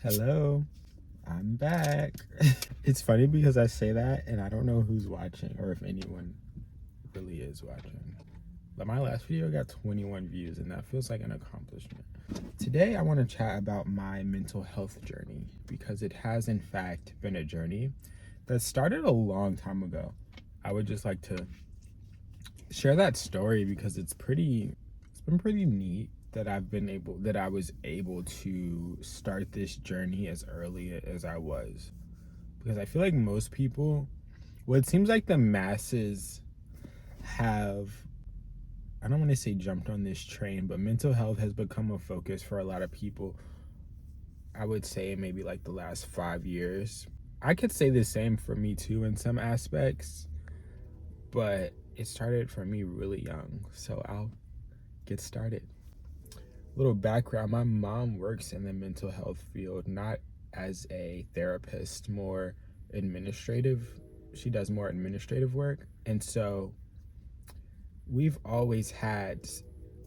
Hello, I'm back. It's funny because I say that and I don't know who's watching or if anyone really is watching. But my last video got 21 views and that feels like an accomplishment. Today I want to chat about my mental health journey because it has in fact been a journey that started a long time ago. I would just like to share that story because it's been pretty neat that I was able to start this journey as early as I was. Because I feel like most people, well, it seems like the masses have, I don't want to say jumped on this train, but mental health has become a focus for a lot of people. I would say maybe like the last 5 years. I could say the same for me too in some aspects, but it started for me really young. So I'll get started. Little background, my mom works in the mental health field, not as a therapist, more administrative. She does more administrative work. And so we've always had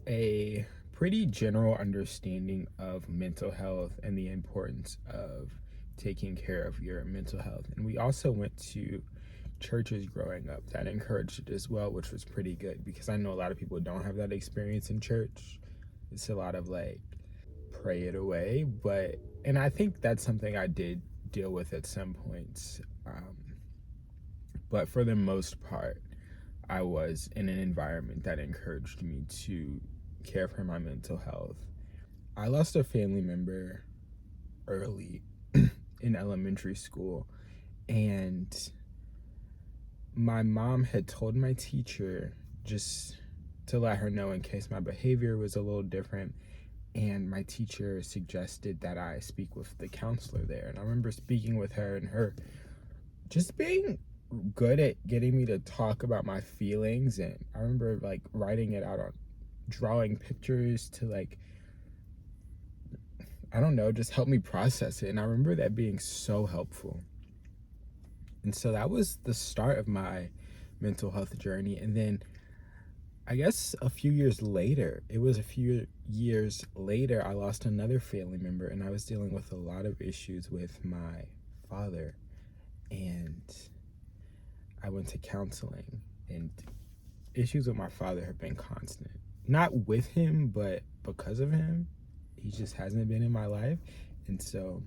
a pretty general understanding of mental health and the importance of taking care of your mental health. And we also went to churches growing up that encouraged it as well, which was pretty good because I know a lot of people don't have that experience in church. It's a lot of like pray it away, and I think that's something I did deal with at some points. But for the most part, I was in an environment that encouraged me to care for my mental health. I lost a family member early in elementary school, and my mom had told my teacher just to let her know in case my behavior was a little different. And my teacher suggested that I speak with the counselor there. And I remember speaking with her and her just being good at getting me to talk about my feelings. And I remember like writing it out on drawing pictures to like, I don't know, just help me process it. And I remember that being so helpful. And so that was the start of my mental health journey. And then I guess a few years later, I lost another family member and I was dealing with a lot of issues with my father. And I went to counseling, and issues with my father have been constant. Not with him, but because of him. He just hasn't been in my life. And so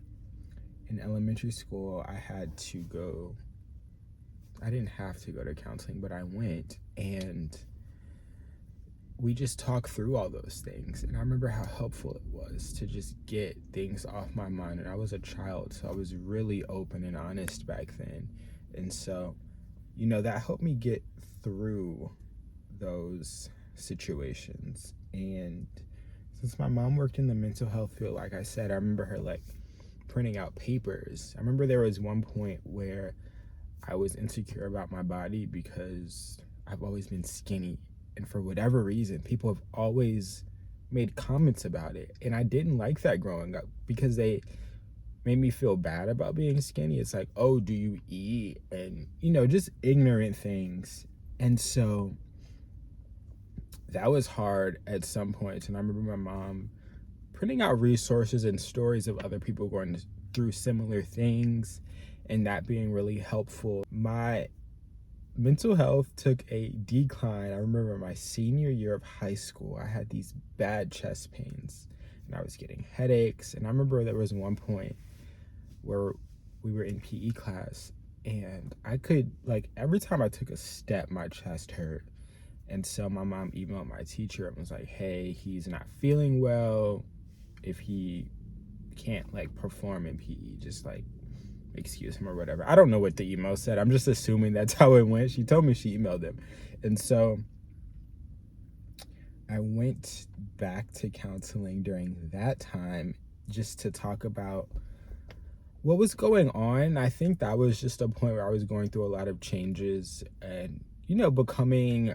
in elementary school, I didn't have to go to counseling, but I went, and we just talked through all those things. And I remember how helpful it was to just get things off my mind. And I was a child, so I was really open and honest back then. And so, that helped me get through those situations. And since my mom worked in the mental health field, like I said, I remember her like printing out papers. I remember there was one point where I was insecure about my body because I've always been skinny. And for whatever reason, people have always made comments about it. And I didn't like that growing up because they made me feel bad about being skinny. It's like, oh, do you eat? And, just ignorant things. And so that was hard at some points. And I remember my mom printing out resources and stories of other people going through similar things and that being really helpful. My mental health took a decline. I remember my senior year of high school, I had these bad chest pains and I was getting headaches. And I remember there was one point where we were in PE class and I could, like, every time I took a step, my chest hurt. And so my mom emailed my teacher and was like, hey, he's not feeling well. If he can't like perform in PE, just like excuse him or whatever. I don't know what the email said. I'm just assuming that's how it went. She told me she emailed him. And so I went back to counseling during that time just to talk about what was going on. I think that was just a point where I was going through a lot of changes and, becoming,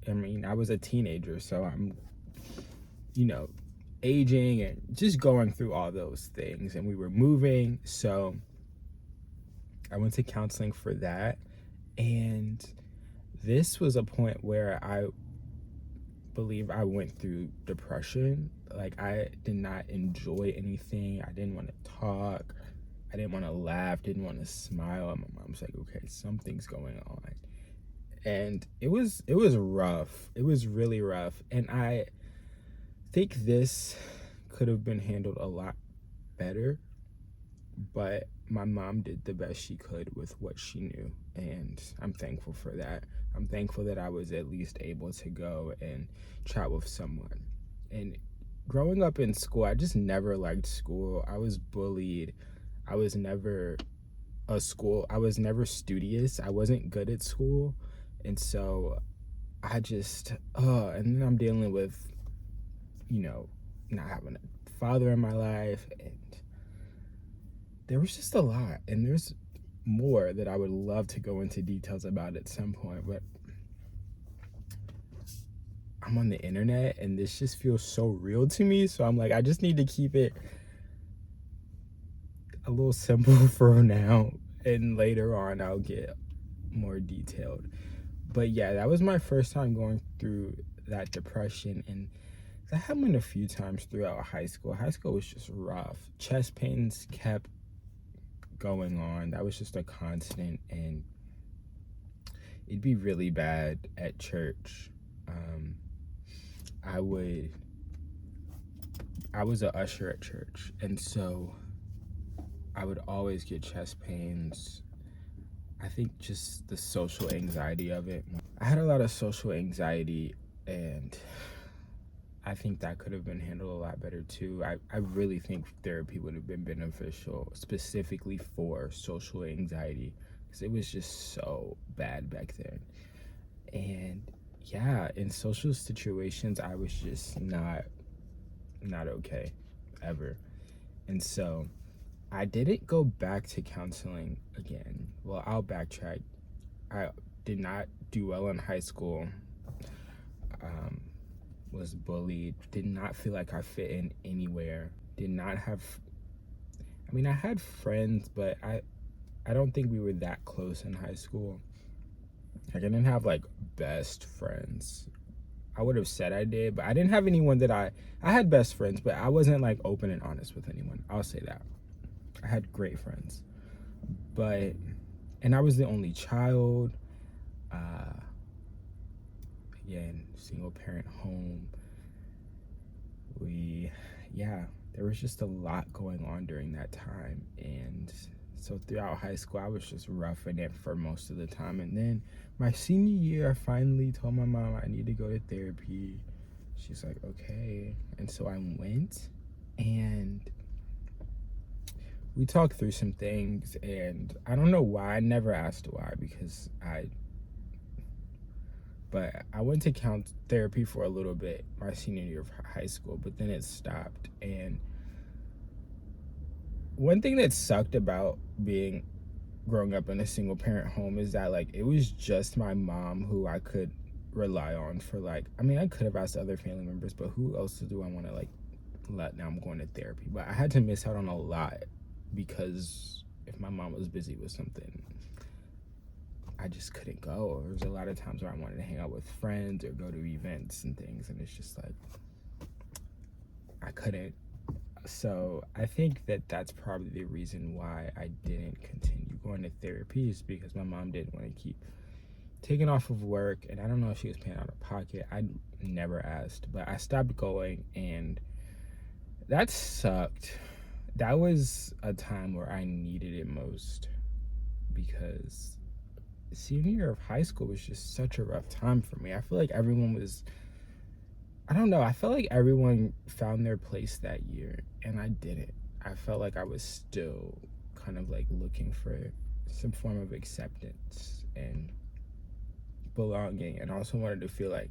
I was a teenager, so I'm, aging and just going through all those things, and we were moving. So I went to counseling for that, and this was a point where I believe I went through depression. Like, I did not enjoy anything. I didn't want to talk. I didn't want to laugh, didn't want to smile. And my mom's like, okay, something's going on. And it was rough. It was really rough. And I think this could have been handled a lot better, but my mom did the best she could with what she knew, and I'm thankful for that. I'm thankful that I was at least able to go and chat with someone. And growing up in school, I just never liked school. I was bullied. I was never studious. I wasn't good at school. And so I just and then I'm dealing with, not having a father in my life, and there was just a lot, and there's more that I would love to go into details about at some point, but I'm on the internet and this just feels so real to me, so I'm like, I just need to keep it a little simple for now, and later on I'll get more detailed. But yeah, that was my first time going through that depression, and that happened a few times throughout high school. High school was just rough. Chest pains kept going on. That was just a constant, and it'd be really bad at church. I was an usher at church, and so I would always get chest pains. I think just the social anxiety of it. I had a lot of social anxiety, and I think that could have been handled a lot better too. I really think therapy would have been beneficial, specifically for social anxiety, because it was just so bad back then. And yeah, in social situations, I was just not okay, ever. And so I didn't go back to counseling again. Well, I'll backtrack. I did not do well in high school. Was bullied, did not feel like I fit in anywhere, did not have, I had friends, but I don't think we were that close in high school. Like, I didn't have like best friends. I would have said I did, but I didn't have anyone that I had best friends, but I wasn't like open and honest with anyone. I'll say that. I had great friends, and I was the only child. Again, single parent home. There was just a lot going on during that time, and so throughout high school I was just roughing it for most of the time. And then my senior year, I finally told my mom I need to go to therapy. She's like, okay. And so I went, and we talked through some things, and I don't know why. I never asked why, because but I went to therapy for a little bit my senior year of high school, but then it stopped. And one thing that sucked about growing up in a single parent home is that, like, it was just my mom who I could rely on for, like, I could have asked other family members, but who else do I want to, like, let know I'm going to therapy? But I had to miss out on a lot, because if my mom was busy with something, I just couldn't go. There was a lot of times where I wanted to hang out with friends or go to events and things, and it's just like, I couldn't. So I think that that's probably the reason why I didn't continue going to therapy, is because my mom didn't want to keep taking off of work, and I don't know if she was paying out of pocket. I never asked, but I stopped going, and that sucked. That was a time where I needed it most, because senior year of high school was just such a rough time for me. I feel like I felt like everyone found their place that year, and I didn't. I felt like I was still kind of like looking for some form of acceptance and belonging, and also wanted to feel like,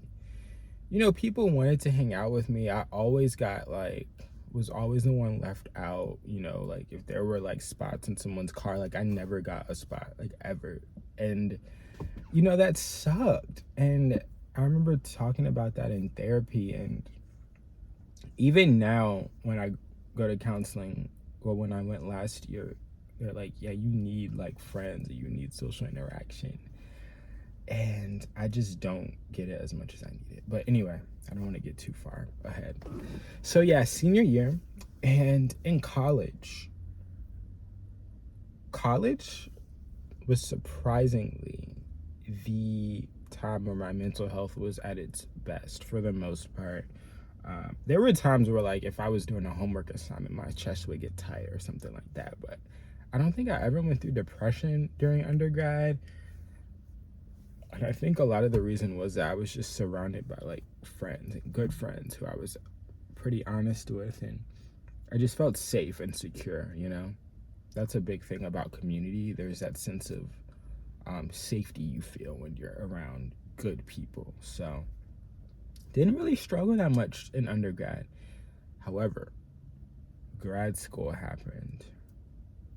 people wanted to hang out with me. I always was always the one left out, like if there were like spots in someone's car, like I never got a spot, like, ever. And that sucked. And I remember talking about that in therapy, and even now when I go to counseling, or when I went last year, they're like, yeah, you need like friends, you need social interaction. and I just don't get it as much as I need it. But anyway, I don't want to get too far ahead. So yeah, senior year, and in college was surprisingly the time where my mental health was at its best for the most part. There were times where, like, if I was doing a homework assignment, my chest would get tight or something like that. But I don't think I ever went through depression during undergrad. And I think a lot of the reason was that I was just surrounded by, like, friends and good friends who I was pretty honest with. And I just felt safe and secure, you know? That's a big thing about community. There's that sense of safety you feel when you're around good people. So didn't really struggle that much in undergrad. However, grad school happened,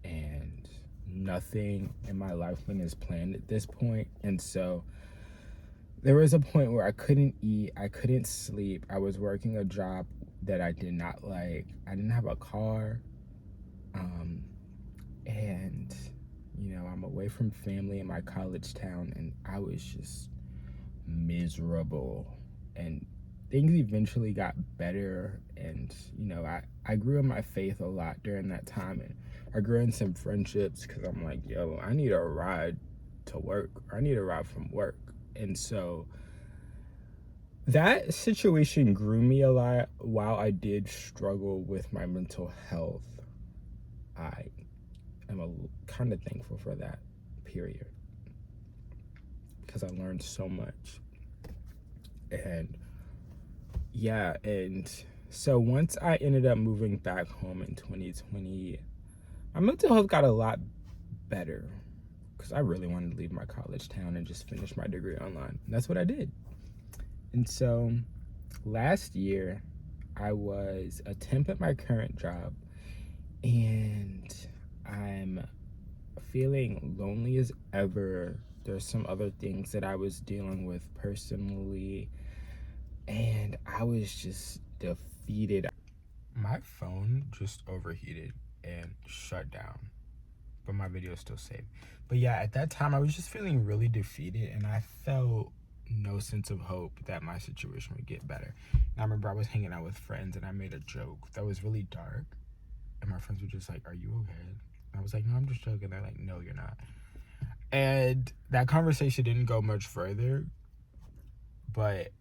and nothing in my life went as planned at this point. And so there was a point where I couldn't eat, I couldn't sleep. I was working a job that I did not like. I didn't have a car. And you know, I'm away from family in my college town, and I was just miserable. And things eventually got better, and you know, I grew in my faith a lot during that time, and I grew in some friendships because I'm like, yo, I need a ride to work, or I need a ride from work. And so that situation grew me a lot. While I did struggle with my mental health, I am kind of thankful for that period because I learned so much. And yeah, and so once I ended up moving back home in 2020, my mental health got a lot better because I really wanted to leave my college town and just finish my degree online. And that's what I did. And so last year, I was a temp at my current job, and I'm feeling lonely as ever. There's some other things that I was dealing with personally, and I was just defeated. My phone just overheated and shut down, but my video is still saved. But yeah, at that time, I was just feeling really defeated, and I felt no sense of hope that my situation would get better. And I remember I was hanging out with friends, and I made a joke that was really dark, and my friends were just like, "Are you okay?" And I was like, "No, I'm just joking." They're like, "No, you're not." And that conversation didn't go much further, but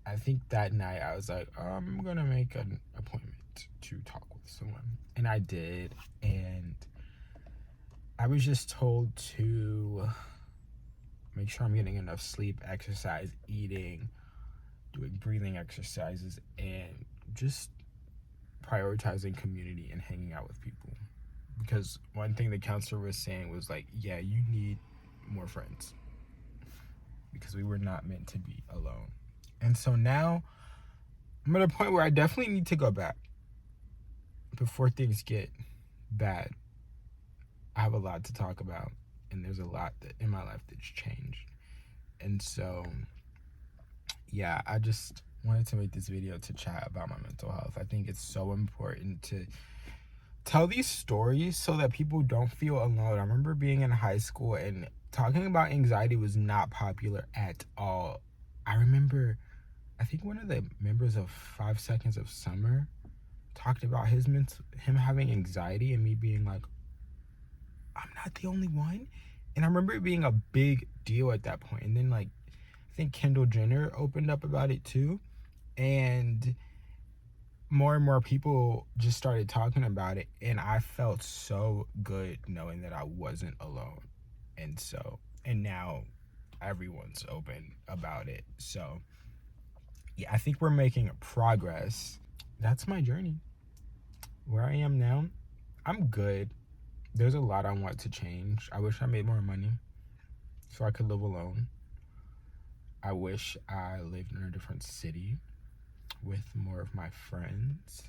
I think that night I was like, I'm gonna make an appointment to talk with someone. And I did, and I was just told to make sure I'm getting enough sleep, exercise, eating, doing breathing exercises, and just prioritizing community and hanging out with people. Because one thing the counselor was saying was like, yeah, you need more friends because we were not meant to be alone. And so now I'm at a point where I definitely need to go back before things get bad. I have a lot to talk about, and there's a lot that in my life that's changed. And so yeah, I just wanted to make this video to chat about my mental health. I think it's so important to tell these stories so that people don't feel alone. I remember being in high school and talking about anxiety was not popular at all. I remember, I think one of the members of 5 Seconds of Summer talked about him having anxiety, and me being like, I'm not the only one. And I remember it being a big deal at that point. And then, like, I think Kendall Jenner opened up about it too, and more people just started talking about it, and I felt so good knowing that I wasn't alone. And now everyone's open about it. So yeah, I think we're making progress. That's my journey. Where I am now, I'm good. There's a lot I want to change. I wish I made more money so I could live alone. I wish I lived in a different city with more of my friends.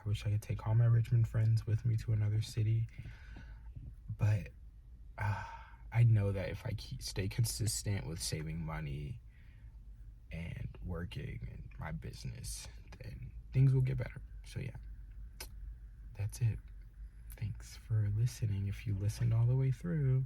I wish I could take all my Richmond friends with me to another city. But I know that if I stay consistent with saving money and working in my business, then things will get better. So yeah, that's it. Thanks for listening if you listened all the way through.